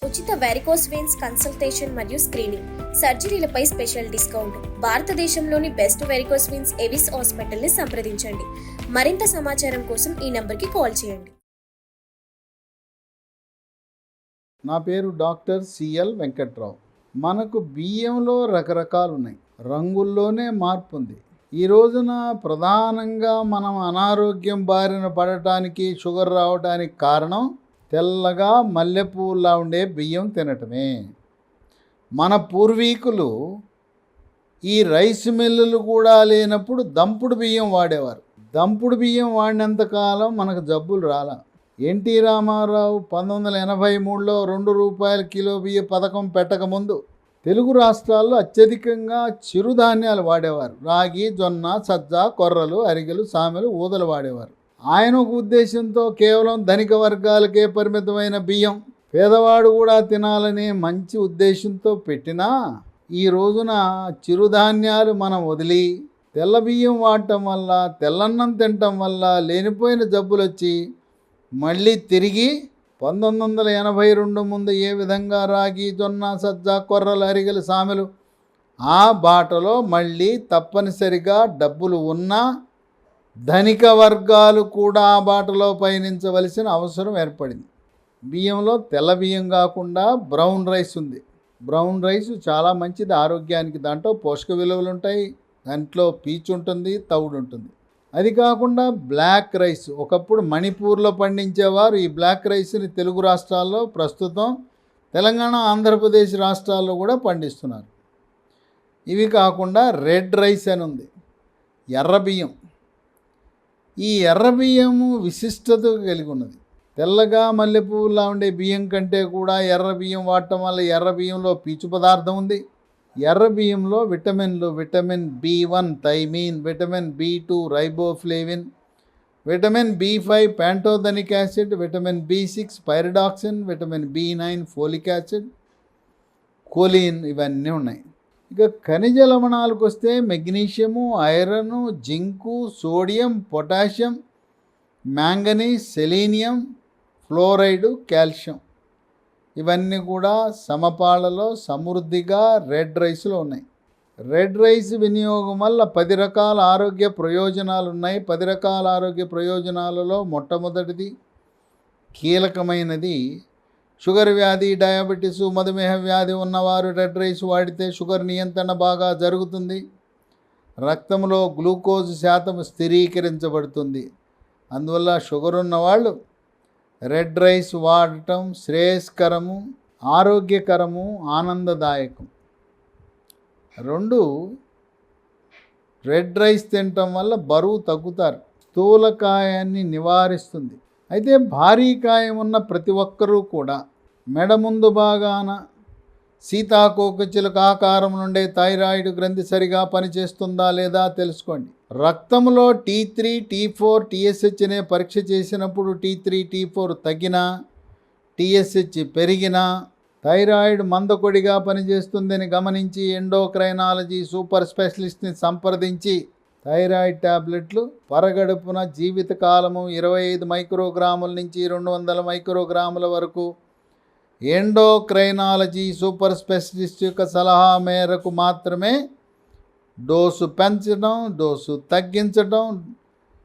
ఉచిత varicose veins consultation మరియు screening, సర్జరీలపై special discount. భారతదేశంలోని best varicose veins Avis hospital ని సంప్రదించండి. మరింత సమాచారం కోసం ఈ నంబర్కి కాల్ చేయండి. నా పేరు డాక్టర్ సిఎల్ వెంకట్రావు. మనకు బియ్యంలో రకరకాలు ఉన్నాయి, రంగుల్లోనే మార్పు ఉంది. ఈ రోజున ప్రధానంగా మనం అనారోగ్యం బారిన పడటానికి, షుగర్ రావడానికి కారణం తెల్లగా మల్లెపూలా ఉండే బియ్యం తినటమే. మన పూర్వీకులు ఈ రైస్ మిల్లులు కూడా లేనప్పుడు దంపుడు బియ్యం వాడేవారు. దంపుడు బియ్యం వాడినంతకాలం మనకు జబ్బులు రాలా. ఎన్టీ రామారావు 1983లో ₹2 కిలో బియ్య పథకం పెట్టకముందు తెలుగు రాష్ట్రాల్లో అత్యధికంగా చిరుధాన్యాలు వాడేవారు. రాగి, జొన్న, సజ్జ, కొర్రలు, అరిగెలు, సామెలు, ఊదలు వాడేవారు. ఆయన ఒక ఉద్దేశంతో కేవలం ధనిక వర్గాలకే పరిమితమైన బియ్యం పేదవాడు కూడా తినాలనే మంచి ఉద్దేశంతో పెట్టినా, ఈ రోజున చిరుధాన్యాలు మనం వదిలి తెల్ల బియ్యం వాడటం వల్ల, తెల్లన్నం తినటం వల్ల లేనిపోయిన జబ్బులు వచ్చి మళ్ళీ తిరిగి 1982 ముందు ఏ విధంగా రాగి, జొన్న, సజ్జ, కొర్రలు, అరిగెలు, సామెలు ఆ బాటలో మళ్ళీ తప్పనిసరిగా డబ్బులు ఉన్నా ధనిక వర్గాలు కూడా ఆ బాటలో పయనించవలసిన అవసరం ఏర్పడింది. బియ్యంలో తెల్ల బియ్యం కాకుండా బ్రౌన్ రైస్ ఉంది. బ్రౌన్ రైస్ చాలా మంచిది ఆరోగ్యానికి. దాంట్లో పోషక విలువలు ఉంటాయి, దాంట్లో పీచు ఉంటుంది, తవుడు ఉంటుంది. అది కాకుండా బ్లాక్ రైస్, ఒకప్పుడు మణిపూర్లో పండించేవారు ఈ బ్లాక్ రైస్ని తెలుగు రాష్ట్రాల్లో, ప్రస్తుతం తెలంగాణ, ఆంధ్రప్రదేశ్ రాష్ట్రాల్లో కూడా పండిస్తున్నారు. ఇవి కాకుండా రెడ్ రైస్ అని ఉంది, ఎర్ర బియ్యం. ఈ ఎర్ర బియ్యము విశిష్టత కలిగి ఉన్నది. తెల్లగా మల్లెపూలా ఉండే బియ్యం కంటే కూడా ఎర్ర బియ్యం వాడటం వల్ల ఎర్ర బియ్యంలో పీచు పదార్థం ఉంది. ఎర్ర బియ్యంలో విటమిన్లు, vitamin B1 thiamine, vitamin B2 riboflavin, vitamin B5 pantothenic acid, vitamin B6 pyridoxine, vitamin B9 folic acid, choline, ఇవన్నీ ఉన్నాయి. ఇక ఖనిజ లవణాలకు వస్తే magnesium, iron, zinc, sodium, potassium, manganese, selenium, fluoride, calcium ఇవన్నీ కూడా సమపాళ్లలో సమృద్ధిగా రెడ్ రైస్లో ఉన్నాయి. రెడ్ రైస్ వినియోగం వల్ల 10 రకాల ఆరోగ్య ప్రయోజనాలు ఉన్నాయి. 10 రకాల ఆరోగ్య ప్రయోజనాలలో మొట్టమొదటిది, కీలకమైనది, షుగర్ వ్యాధి, డయాబెటీసు, మధుమేహ వ్యాధి ఉన్నవారు రెడ్ రైస్ వాడితే షుగర్ నియంత్రణ బాగా జరుగుతుంది. రక్తంలో గ్లూకోజ్ శాతం స్థిరీకరించబడుతుంది. అందువల్ల షుగర్ ఉన్నవాళ్ళు రెడ్ రైస్ వాడటం శ్రేయస్కరము, ఆరోగ్యకరము, ఆనందదాయకం. 2, రెడ్ రైస్ తినటం వల్ల బరువు తగ్గుతారు, స్థూలకాయాన్ని నివారిస్తుంది. అయితే భారీ కాయం ఉన్న ప్రతి ఒక్కరూ కూడా మెడ ముందు భాగాన సీతాకోకచిలుక ఆకారం నుండే థైరాయిడ్ గ్రంథి సరిగా పనిచేస్తుందా లేదా తెలుసుకోండి. రక్తంలో T3, T4, TSH అనే పరీక్ష చేసినప్పుడు T3, T4 తగ్గినా, TSH పెరిగినా థైరాయిడ్ మందకొడిగా పనిచేస్తుందని గమనించి ఎండోక్రైనాలజీ సూపర్ స్పెషలిస్ట్ని సంప్రదించి థైరాయిడ్ ట్యాబ్లెట్లు పరగడుపున జీవితకాలము 25 మైక్రోగ్రాముల నుంచి 200 మైక్రోగ్రాముల వరకు ఎండోక్రైనాలజీ సూపర్ స్పెషలిస్ట్ యొక్క సలహా మేరకు మాత్రమే డోసు పెంచడం, డోసు తగ్గించడం,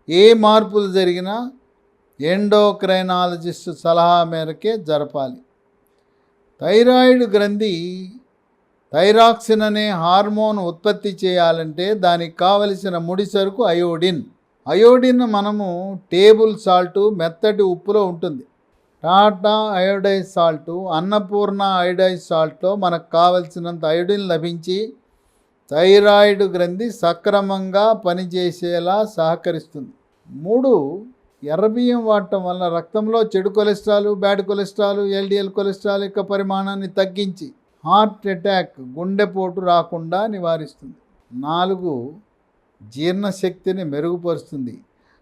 ఏ మార్పులు జరిగినా ఎండోక్రైనాలజిస్ట్ సలహా మేరకే జరపాలి. థైరాయిడ్ గ్రంథి థైరాక్సిన్ అనే హార్మోన్ ఉత్పత్తి చేయాలంటే దానికి కావలసిన ముడి సరుకు అయోడిన్. అయోడిన్ మనము టేబుల్ సాల్టు, మెత్తటి ఉప్పులో ఉంటుంది. Tata iodised salt, Annapurna iodised సాల్ట్లో మనకు కావలసినంత అయోడిన్ లభించి థైరాయిడ్ గ్రంథి సక్రమంగా పనిచేసేలా సహకరిస్తుంది. 3, ఎర్రబియ్యం వాడటం వల్ల రక్తంలో చెడు cholesterol, bad cholesterol, LDL cholesterol యొక్క పరిమాణాన్ని తగ్గించి హార్ట్ అటాక్, గుండెపోటు రాకుండా నివారిస్తుంది. 4, జీర్ణశక్తిని మెరుగుపరుస్తుంది,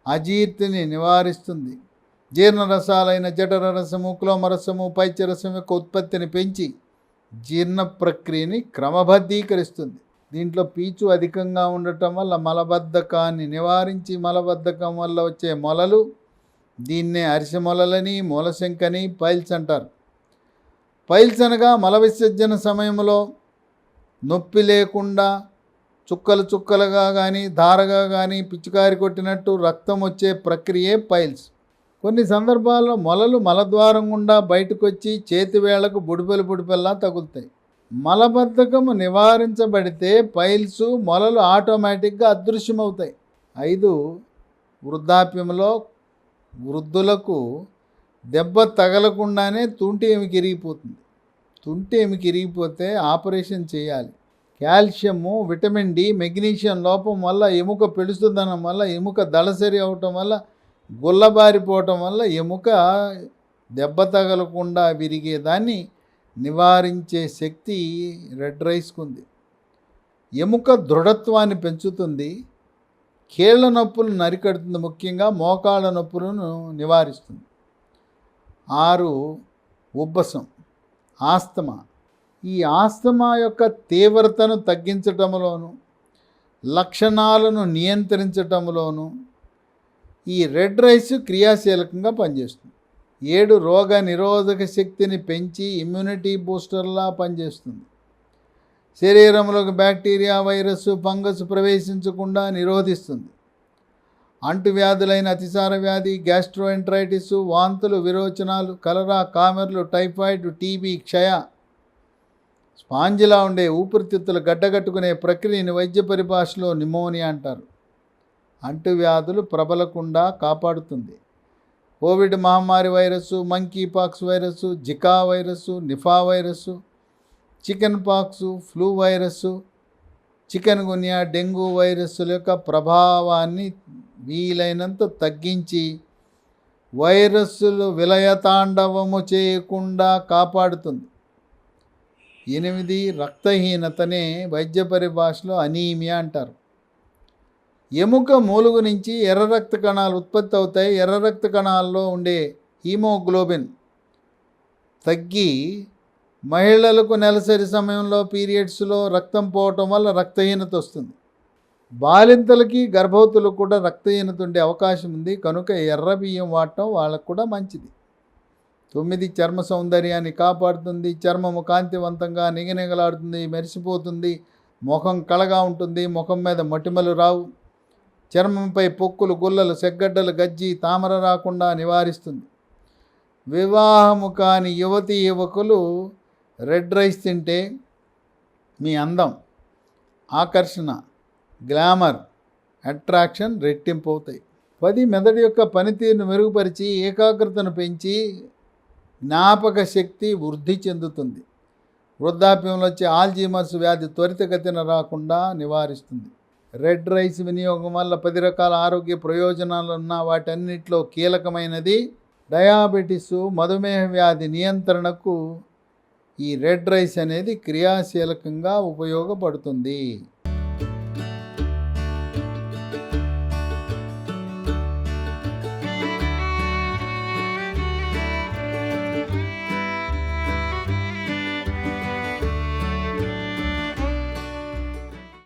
అజీర్తిని నివారిస్తుంది. జీర్ణరసాలైన జఠరరసము, క్లోమరసము, పైత్యరసం యొక్క ఉత్పత్తిని పెంచి జీర్ణ ప్రక్రియని క్రమబద్ధీకరిస్తుంది. దీంట్లో పీచు అధికంగా ఉండటం వల్ల మలబద్ధకాన్ని నివారించి మలబద్ధకం వల్ల వచ్చే మొలలు, దీన్నే అరిసె మొలలని, మూలశంకని, పైల్స్ అంటారు, పైల్స్ అనగా మల విసర్జన సమయంలో నొప్పి లేకుండా చుక్కలు చుక్కలుగా కానీ ధారగా కానీ పిచ్చికారి కొట్టినట్టు రక్తం వచ్చే ప్రక్రియే పైల్స్. కొన్ని సందర్భాల్లో మొలలు మలద్వారం గుండా బయటకు వచ్చి చేతివేళ్లకు బుడిపెల్లా తగులుతాయి. మలబద్ధకము నివారించబడితే పైల్స్ మొలలు ఆటోమేటిక్గా అదృశ్యమవుతాయి. 5. వృద్ధాప్యంలో వృద్ధులకు దెబ్బ తగలకుండానే తుంటి ఎముక ఇరిగిపోతుంది. తుంటి ఎముక ఇరిగిపోతే ఆపరేషన్ చేయాలి. కాల్షియము, విటమిన్ డి, మెగ్నీషియం లోపం వల్ల ఎముక పెడుస్తుందనం వల్ల ఎముక దళసరి అవటం వల్ల గుల్లబారిపోవటం వల్ల ఎముక దెబ్బ తగలకుండా విరిగేదాన్ని నివారించే శక్తి రెడ్ రైస్కు ఉంది. ఎముక దృఢత్వాన్ని పెంచుతుంది. కీళ్ల నొప్పులను నరికడుతుంది. ముఖ్యంగా మోకాళ్ళ నొప్పులను నివారిస్తుంది. 6. ఉబ్బసం, ఆస్తమా. ఈ ఆస్తమా యొక్క తీవ్రతను తగ్గించటంలోను లక్షణాలను నియంత్రించటంలోను ఈ రెడ్ రైస్ క్రియాశీలకంగా పనిచేస్తుంది. 7. రోగ నిరోధక శక్తిని పెంచి ఇమ్యూనిటీ బూస్టర్లా పనిచేస్తుంది. శరీరంలోకి బ్యాక్టీరియా, వైరస్, ఫంగస్ ప్రవేశించకుండా నిరోధిస్తుంది. అంటువ్యాధులైన అతిసార వ్యాధి, గ్యాస్ట్రోఎంట్రైటిస్, వాంతులు, విరోచనాలు, కలరా, కామెర్లు, టైఫాయిడ్, టీబీ, క్షయ, స్పాంజిలా ఉండే ఊపిరితిత్తులు గడ్డగట్టుకునే ప్రక్రియని వైద్య పరిభాషలో నిమోనియా అంటారు. అంటువ్యాధులు ప్రబలకుండా కాపాడుతుంది. కోవిడ్ మహమ్మారి virus, monkey pox virus, Zika virus, Nipah virus, chicken pox, flu virus, chikungunya, dengue వైరస్సుల యొక్క ప్రభావాన్ని వీలైనంత తగ్గించి వైరస్సులు విలయతాండవము చేయకుండా కాపాడుతుంది. 8. రక్తహీనతనే వైద్య పరిభాషలో అనీమియా అంటారు. ఎముక మూలుగు నుంచి ఎర్ర రక్త కణాలు ఉత్పత్తి అవుతాయి. ఎర్ర రక్త కణాల్లో ఉండే హీమోగ్లోబిన్ తగ్గి మహిళలకు నెలసరి సమయంలో పీరియడ్స్లో రక్తం పోవటం వల్ల రక్తహీనత వస్తుంది. బాలింతలకి గర్భవతులకు కూడా రక్తహీనత ఉండే అవకాశం ఉంది. కనుక ఎర్ర బియ్యం వాడటం వాళ్ళకు కూడా మంచిది. 9. చర్మ సౌందర్యాన్ని కాపాడుతుంది. చర్మము కాంతివంతంగా నిగనిగలాడుతుంది, మెరిసిపోతుంది. ముఖం కళగా ఉంటుంది. ముఖం మీద మొటిమలు రావు. చర్మంపై పొక్కులు, గుల్లలు, సెగ్గడ్డలు, గజ్జి, తామర రాకుండా నివారిస్తుంది. వివాహము కాని యువతీ యువకులు రెడ్ రైస్ తింటే మీ అందం, ఆకర్షణ, గ్లామర్, అట్రాక్షన్ రెట్టింపు అవుతాయి. 10. మెదడు యొక్క పనితీరును మెరుగుపరిచి ఏకాగ్రతను పెంచి జ్ఞాపక శక్తి వృద్ధి చెందుతుంది. వృద్ధాప్యంలో వచ్చే ఆల్జీమర్స్ వ్యాధి త్వరితగతిన రాకుండా నివారిస్తుంది. రెడ్ రైస్ వినియోగం వల్ల 10 రకాల ఆరోగ్య ప్రయోజనాలు ఉన్న వాటన్నిటిలో కీలకమైనది డయాబెటీస్, మధుమేహ వ్యాధి నియంత్రణకు ఈ రెడ్ రైస్ అనేది క్రియాశీలకంగా ఉపయోగపడుతుంది.